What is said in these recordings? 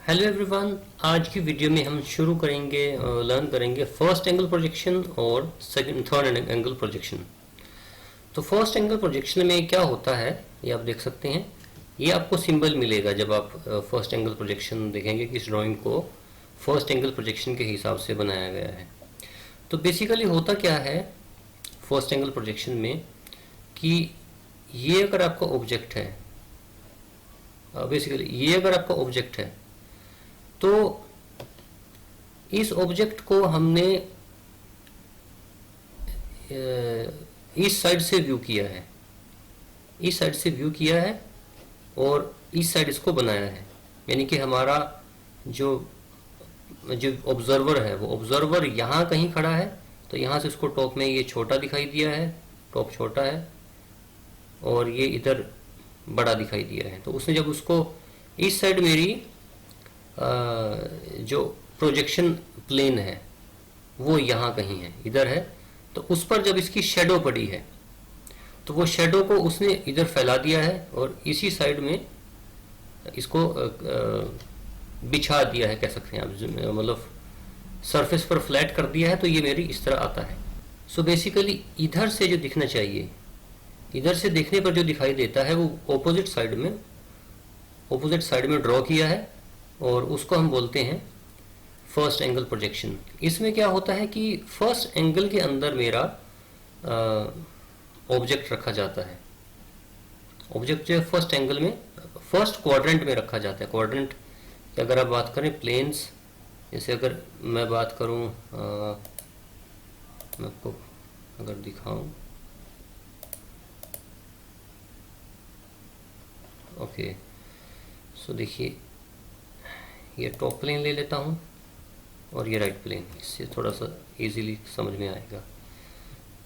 Hello everyone, आज की video में हम शुरू करेंगे लर्न करेंगे फर्स्ट एंगल प्रोजेक्शन और सेकंड थर्ड एंगल प्रोजेक्शन। तो फर्स्ट एंगल प्रोजेक्शन में क्या होता है ये आप देख सकते हैं। ये आपको सिंबल मिलेगा जब आप फर्स्ट एंगल प्रोजेक्शन देखेंगे कि इस ड्राइंग को फर्स्ट एंगल प्रोजेक्शन के हिसाब से बनाया गया है। तो बेसिकली होता क्या है फर्स्ट एंगल प्रोजेक्शन में कि ये अगर आपका ऑब्जेक्ट है, बेसिकली ये अगर आपका ऑब्जेक्ट है तो इस ऑब्जेक्ट को हमने इस साइड से व्यू किया है, इस साइड से व्यू किया है और इस साइड इसको बनाया है। यानी कि हमारा जो जो ऑब्जर्वर है वो ऑब्जर्वर यहाँ कहीं खड़ा है, तो यहाँ से उसको टॉप में ये छोटा दिखाई दिया है, टॉप छोटा है और ये इधर बड़ा दिखाई दिया है। तो उसने जब उसको इस साइड मेरी जो प्रोजेक्शन प्लेन है वो यहाँ कहीं है, इधर है, तो उस पर जब इसकी शेडो पड़ी है तो वो शेडो को उसने इधर फैला दिया है और इसी साइड में इसको बिछा दिया है, कह सकते हैं आप, मतलब सरफेस पर फ्लैट कर दिया है। तो ये मेरी इस तरह आता है। सो बेसिकली इधर से जो दिखना चाहिए, इधर से देखने पर जो दिखाई देता है वो ऑपोजिट साइड में ड्रॉ किया है और उसको हम बोलते हैं फर्स्ट एंगल प्रोजेक्शन। इसमें क्या होता है कि फर्स्ट एंगल के अंदर मेरा ऑब्जेक्ट रखा जाता है। ऑब्जेक्ट जो है फर्स्ट एंगल में फर्स्ट क्वाड्रेंट में रखा जाता है। क्वाड्रेंट की अगर आप बात करें प्लेन्स, जैसे अगर मैं बात करूं, मैं आपको अगर दिखाऊं, ओके, सो देखिए ये टॉप प्लेन ले लेता हूँ और ये राइट प्लेन, इससे थोड़ा सा इजीली समझ में आएगा।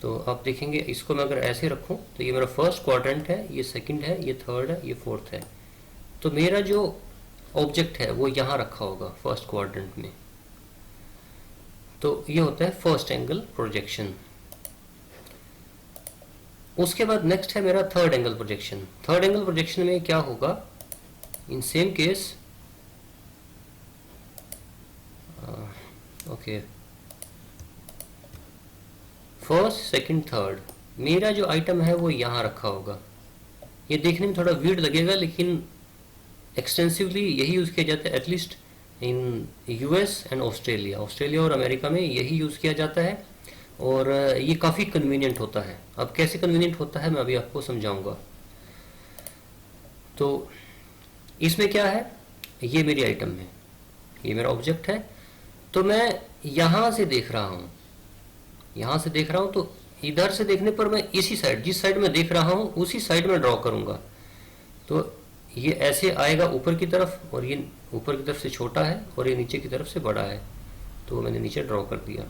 तो आप देखेंगे इसको मैं अगर ऐसे रखूँ तो ये मेरा फर्स्ट क्वाड्रेंट है, ये सेकंड है, ये थर्ड है, ये फोर्थ है। तो मेरा जो ऑब्जेक्ट है वो यहाँ रखा होगा फर्स्ट क्वाड्रेंट में। तो ये होता है फर्स्ट एंगल प्रोजेक्शन। उसके बाद नेक्स्ट है मेरा third angle projection. Third angle projection में क्या होगा, in same case, okay, first second third, मेरा जो आइटम है वो यहाँ रखा होगा। ये देखने में थोड़ा वियर्ड लगेगा लेकिन एक्सटेंसिवली यही यूज़ किया जाता है, at least in US and Australia और अमेरिका में यही यूज़ किया जाता है और ये काफ़ी कन्वीनियंट होता है। अब कैसे कन्वीनियंट होता है मैं अभी आपको समझाऊंगा। तो इसमें क्या है, ये मेरी आइटम है, ये मेरा ऑब्जेक्ट है। तो मैं यहाँ से देख रहा हूँ, यहाँ से देख रहा हूँ, तो इधर से देखने पर मैं इसी साइड, जिस साइड में देख रहा हूँ उसी साइड में ड्रॉ करूँगा। तो ये ऐसे आएगा ऊपर की तरफ और ये ऊपर की तरफ से छोटा है और ये नीचे की तरफ से बड़ा है, तो मैंने नीचे ड्रॉ कर दिया।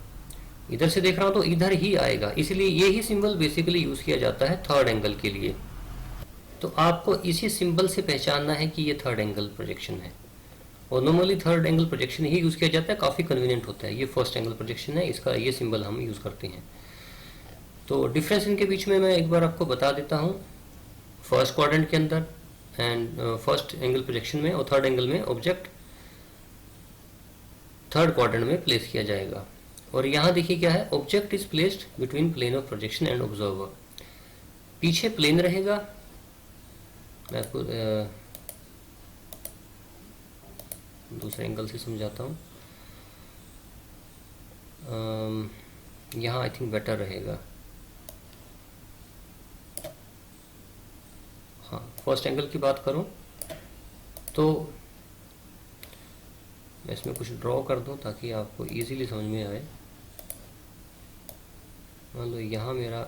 इधर से देख रहा हूँ तो इधर ही आएगा, इसलिए ये ही सिंबल बेसिकली यूज़ किया जाता है थर्ड एंगल के लिए। तो आपको इसी सिंबल से पहचानना है कि ये थर्ड एंगल प्रोजेक्शन है और नॉर्मली थर्ड एंगल प्रोजेक्शन ही यूज़ किया जाता है, काफ़ी कन्वीनियंट होता है। ये फर्स्ट एंगल प्रोजेक्शन है, इसका ये सिंबल हम यूज़ करते हैं। तो डिफरेंस इनके बीच में मैं एक बार आपको बता देता हूँ। फर्स्ट क्वाड्रेंट के अंदर एंड फर्स्ट एंगल प्रोजेक्शन में और थर्ड एंगल में ऑब्जेक्ट थर्ड क्वाड्रेंट में प्लेस किया जाएगा। और यहाँ देखिए क्या है, object is placed between plane of projection and observer. पीछे प्लेन रहेगा, मैं आपको दूसरे एंगल से समझाता हूँ। यहाँ आई थिंक बेटर रहेगा। हाँ, फर्स्ट एंगल की बात करूँ तो मैं इसमें कुछ ड्रॉ कर दूँ ताकि आपको इजीली समझ में आए। मान लो यहाँ मेरा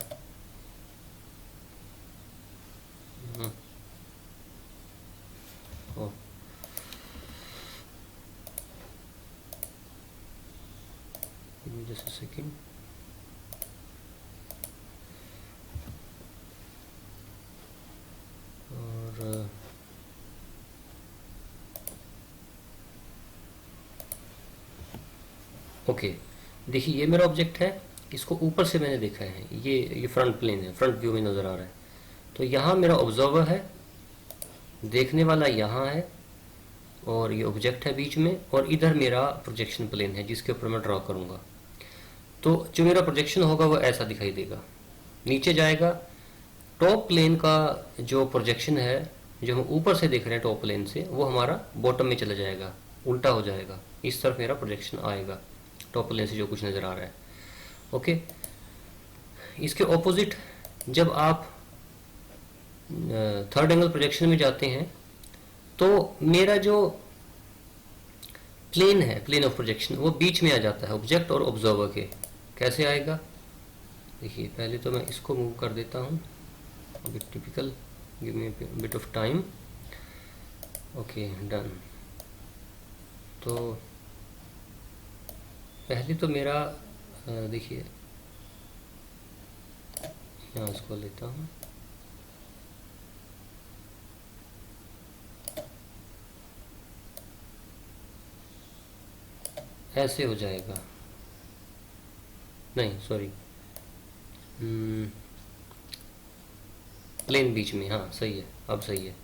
जस्ट अ सेकेंड, और ओके, देखिए ये मेरा ऑब्जेक्ट है, इसको ऊपर से मैंने देखा है, ये फ्रंट प्लेन है, फ्रंट व्यू में नज़र आ रहा है। तो यहाँ मेरा ऑब्जर्वर है, देखने वाला यहाँ है और ये ऑब्जेक्ट है बीच में, और इधर मेरा प्रोजेक्शन प्लेन है जिसके ऊपर मैं ड्रॉ करूँगा। तो जो मेरा प्रोजेक्शन होगा वो ऐसा दिखाई देगा, नीचे जाएगा। टॉप प्लेन का जो प्रोजेक्शन है, जो हम ऊपर से देख रहे हैं टॉप प्लेन से, वो हमारा बॉटम में चला जाएगा, उल्टा हो जाएगा, इस तरफ मेरा प्रोजेक्शन आएगा टॉप प्लेन से जो कुछ नज़र आ रहा है। ओके, इसके ऑपोजिट जब आप थर्ड एंगल प्रोजेक्शन में जाते हैं तो मेरा जो प्लेन है, प्लेन ऑफ प्रोजेक्शन, वो बीच में आ जाता है ऑब्जेक्ट और ऑब्जर्वर के। कैसे आएगा देखिए, पहले तो मैं इसको मूव कर देता हूँ, bit typical, give me bit of time. Okay, done. तो पहले तो मेरा देखिए, यहाँ इसको लेता हूँ, ऐसे हो जाएगा, नहीं सॉरी, प्लेन बीच में, हाँ सही है, अब सही है।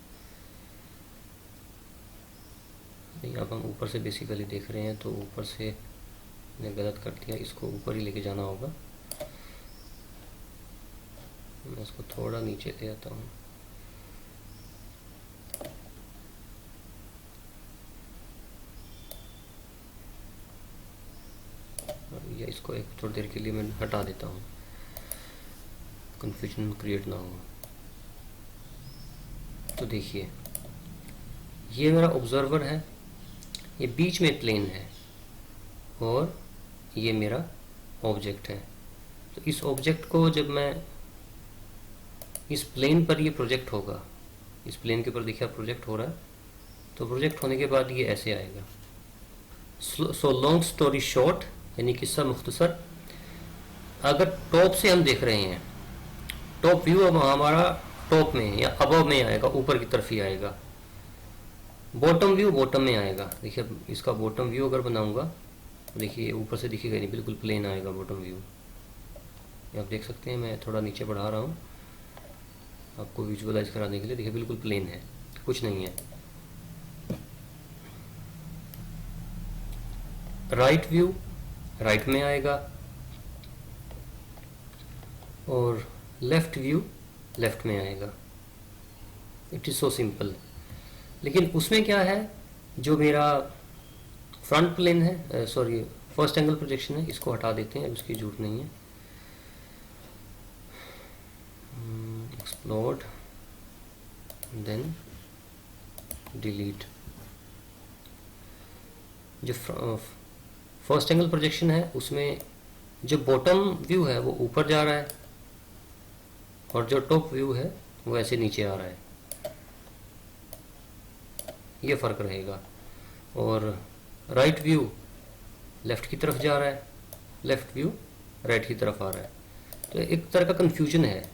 नहीं, अब हम ऊपर से बेसिकली देख रहे हैं तो ऊपर से मैंने गलत कर दिया, इसको ऊपर ही लेके जाना होगा। मैं इसको थोड़ा नीचे ले आता हूँ। या इसको एक थोड़ी देर के लिए मैं हटा देता हूँ, कन्फ्यूजन क्रिएट ना हो। तो देखिए, ये मेरा ऑब्जर्वर है, ये बीच में प्लेन है, और ये मेरा ऑब्जेक्ट है। तो इस ऑब्जेक्ट को जब मैं इस प्लेन पर ये प्रोजेक्ट होगा, इस प्लेन के ऊपर देखिए प्रोजेक्ट हो रहा है, तो प्रोजेक्ट होने के बाद ये ऐसे आएगा। सो लॉन्ग स्टोरी शॉर्ट, यानी किस्सा मुख्तसर, अगर टॉप से हम देख रहे हैं, टॉप व्यू अब हमारा टॉप में या अबव में आएगा, ऊपर की तरफ ही आएगा। बॉटम व्यू बॉटम में आएगा। देखिए, इसका बॉटम व्यू अगर बनाऊंगा, देखिए ऊपर से दिखेगा नहीं, बिल्कुल प्लेन आएगा बॉटम व्यू। आप देख सकते हैं, मैं थोड़ा नीचे बढ़ा रहा हूँ आपको विजुअलाइज कराने के लिए। देखिए बिल्कुल प्लेन है, कुछ नहीं है। राइट व्यू राइट में आएगा, और लेफ्ट व्यू लेफ्ट में आएगा। It is so simple. लेकिन उसमें क्या है, जो मेरा फ्रंट प्लेन है, सॉरी फर्स्ट एंगल प्रोजेक्शन है, इसको हटा देते हैं, अब उसकी जरूरत नहीं है। Explored, then delete. जो फर्स्ट एंगल प्रोजेक्शन है उसमें जो बॉटम व्यू है वो ऊपर जा रहा है, और जो टॉप व्यू है वो ऐसे नीचे आ रहा है, ये फ़र्क रहेगा। और राइट व्यू लेफ़्ट की तरफ जा रहा है, लेफ़्ट व्यू राइट की तरफ आ रहा है। तो एक तरह का कन्फ्यूजन है।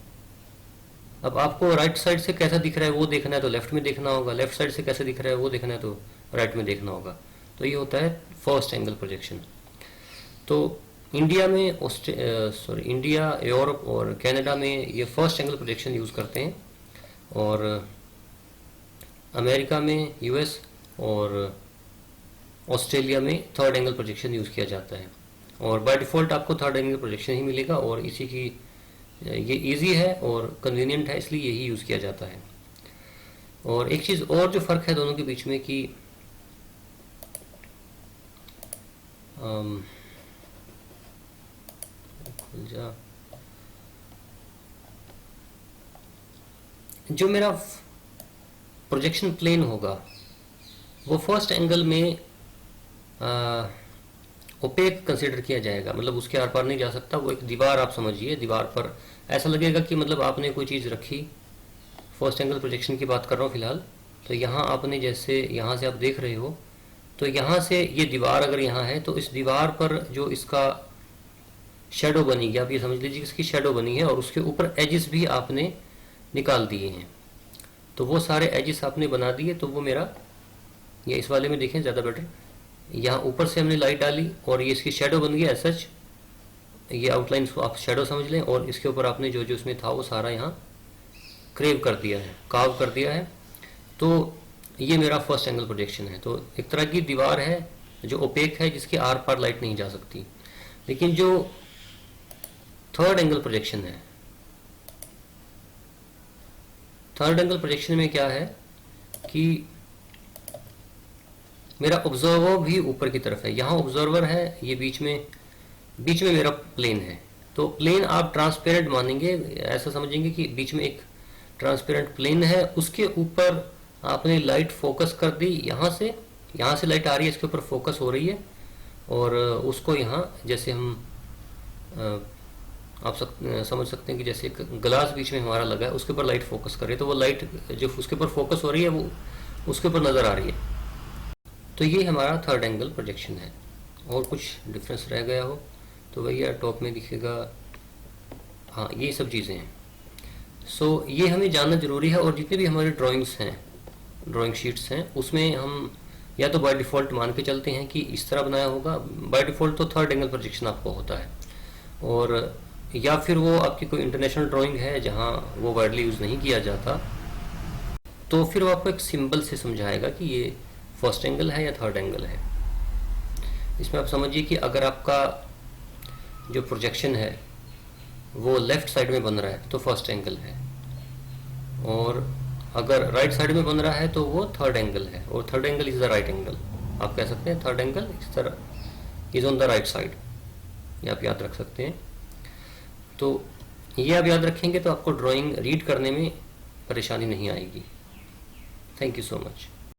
अब आपको राइट साइड से कैसा दिख रहा है वो देखना है तो लेफ़्ट में देखना होगा, लेफ़्ट साइड से कैसे दिख रहा है वो देखना है तो राइट में देखना होगा। तो ये होता है फर्स्ट एंगल प्रोजेक्शन। तो इंडिया में इंडिया, यूरोप और कनाडा में ये फर्स्ट एंगल प्रोजेक्शन यूज़ करते हैं, और अमेरिका में, यूएस और ऑस्ट्रेलिया में थर्ड एंगल प्रोजेक्शन यूज़ किया जाता है। और बाय डिफ़ॉल्ट आपको थर्ड एंगल प्रोजेक्शन ही मिलेगा, और इसी की ये इजी है और कन्वीनियंट है, इसलिए यही यूज़ किया जाता है। और एक चीज़ और जो फ़र्क है दोनों के बीच में कि जो मेरा प्रोजेक्शन प्लेन होगा वो फर्स्ट एंगल में ओपेक कंसिडर किया जाएगा, मतलब उसके आर पार नहीं जा सकता। वो एक दीवार आप समझिए, दीवार पर ऐसा लगेगा कि मतलब आपने कोई चीज़ रखी। फर्स्ट एंगल प्रोजेक्शन की बात कर रहा हूँ फिलहाल। तो यहाँ आपने, जैसे यहाँ से आप देख रहे हो, तो यहाँ से ये दीवार अगर यहाँ है तो इस दीवार पर जो इसका शेडो बनी, आप ये समझ लीजिए इसकी शेडो बनी है, और उसके ऊपर एजिस भी आपने निकाल दिए हैं। तो वो सारे एजिस आपने बना दिए, तो वो मेरा, ये इस वाले में देखें ज़्यादा बेटर, यहाँ ऊपर से हमने लाइट डाली और ये इसकी शेडो बन गया सच। ये आउटलाइन को आप शेडो समझ लें, और इसके ऊपर आपने जो जो इसमें था वो सारा यहाँ क्रेव कर दिया है, कार्व कर दिया है। तो ये मेरा फर्स्ट एंगल प्रोजेक्शन है। तो एक तरह की दीवार है जो ओपेक है, जिसके आर पार लाइट नहीं जा सकती। लेकिन जो थर्ड एंगल प्रोजेक्शन है, थर्ड एंगल प्रोजेक्शन में क्या है कि मेरा ऑब्जर्वर भी ऊपर की तरफ है, यहाँ ऑब्जर्वर है, ये बीच में मेरा प्लेन है। तो प्लेन आप ट्रांसपेरेंट मानेंगे, ऐसा समझेंगे कि बीच में एक ट्रांसपेरेंट प्लेन है, उसके ऊपर आपने लाइट फोकस कर दी। यहाँ से लाइट आ रही है, इसके ऊपर फोकस हो रही है, और उसको यहाँ जैसे हम आप समझ सकते हैं कि जैसे एक ग्लास बीच में हमारा लगा है, उसके ऊपर लाइट फोकस कर रही है, तो वो लाइट जो उसके ऊपर फोकस हो रही है वो उसके ऊपर नज़र आ रही है। तो ये हमारा थर्ड एंगल प्रोजेक्शन है। और कुछ डिफरेंस रह गया हो तो भैया टॉप में दिखेगा। हाँ, ये सब चीज़ें हैं। सो ये हमें जानना ज़रूरी है। और जितने भी हमारे ड्राइंग्स हैं, ड्राइंग शीट्स हैं, उसमें हम या तो बाय डिफ़ॉल्ट मान के चलते हैं कि इस तरह बनाया होगा। बाय डिफ़ॉल्ट तो थर्ड एंगल प्रोजेक्शन आपको होता है, और या फिर वो आपकी कोई इंटरनेशनल ड्राइंग है जहाँ वो वाइडली यूज़ नहीं किया जाता, तो फिर वो आपको एक सिंबल से समझाएगा कि ये फर्स्ट एंगल है या थर्ड एंगल है। इसमें आप समझिए कि अगर आपका जो प्रोजेक्शन है वो लेफ़्ट साइड में बन रहा है तो फर्स्ट एंगल है, और अगर राइट साइड में बन रहा है तो वो थर्ड एंगल है, और third angle is the right angle. आप कह सकते हैं थर्ड एंगल इस तरह is on the right side, ये आप याद रख सकते हैं। तो ये आप याद रखेंगे तो आपको ड्राइंग रीड करने में परेशानी नहीं आएगी। Thank you so much.